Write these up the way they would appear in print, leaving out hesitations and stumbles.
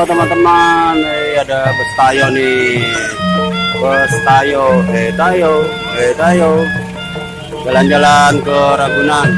teman-teman, ada bus Tayo nih. Bus Tayo, Tayo. Jalan-jalan ke Ragunan.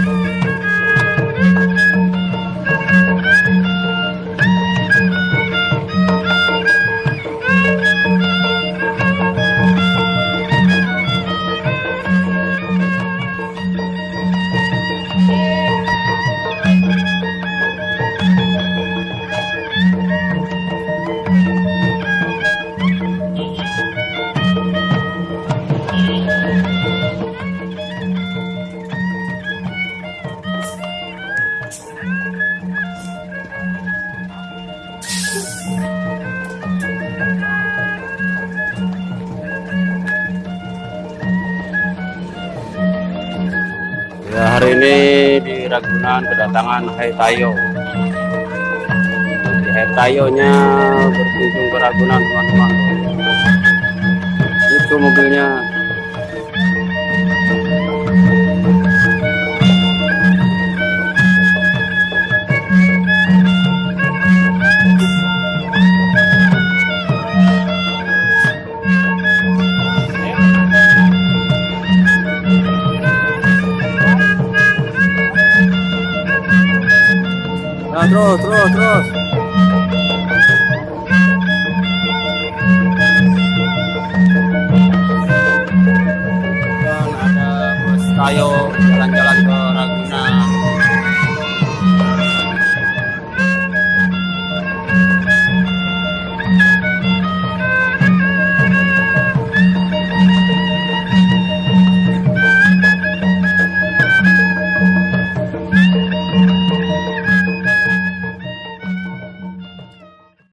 Ya, hari ini di Ragunan kedatangan Hai Tayo. Di Hai Tayonya berkunjung ke Ragunan, teman-teman. Itu mobilnya. Nah, terus. Dan ada bus Tayo jalan-jalan ke Ragunan.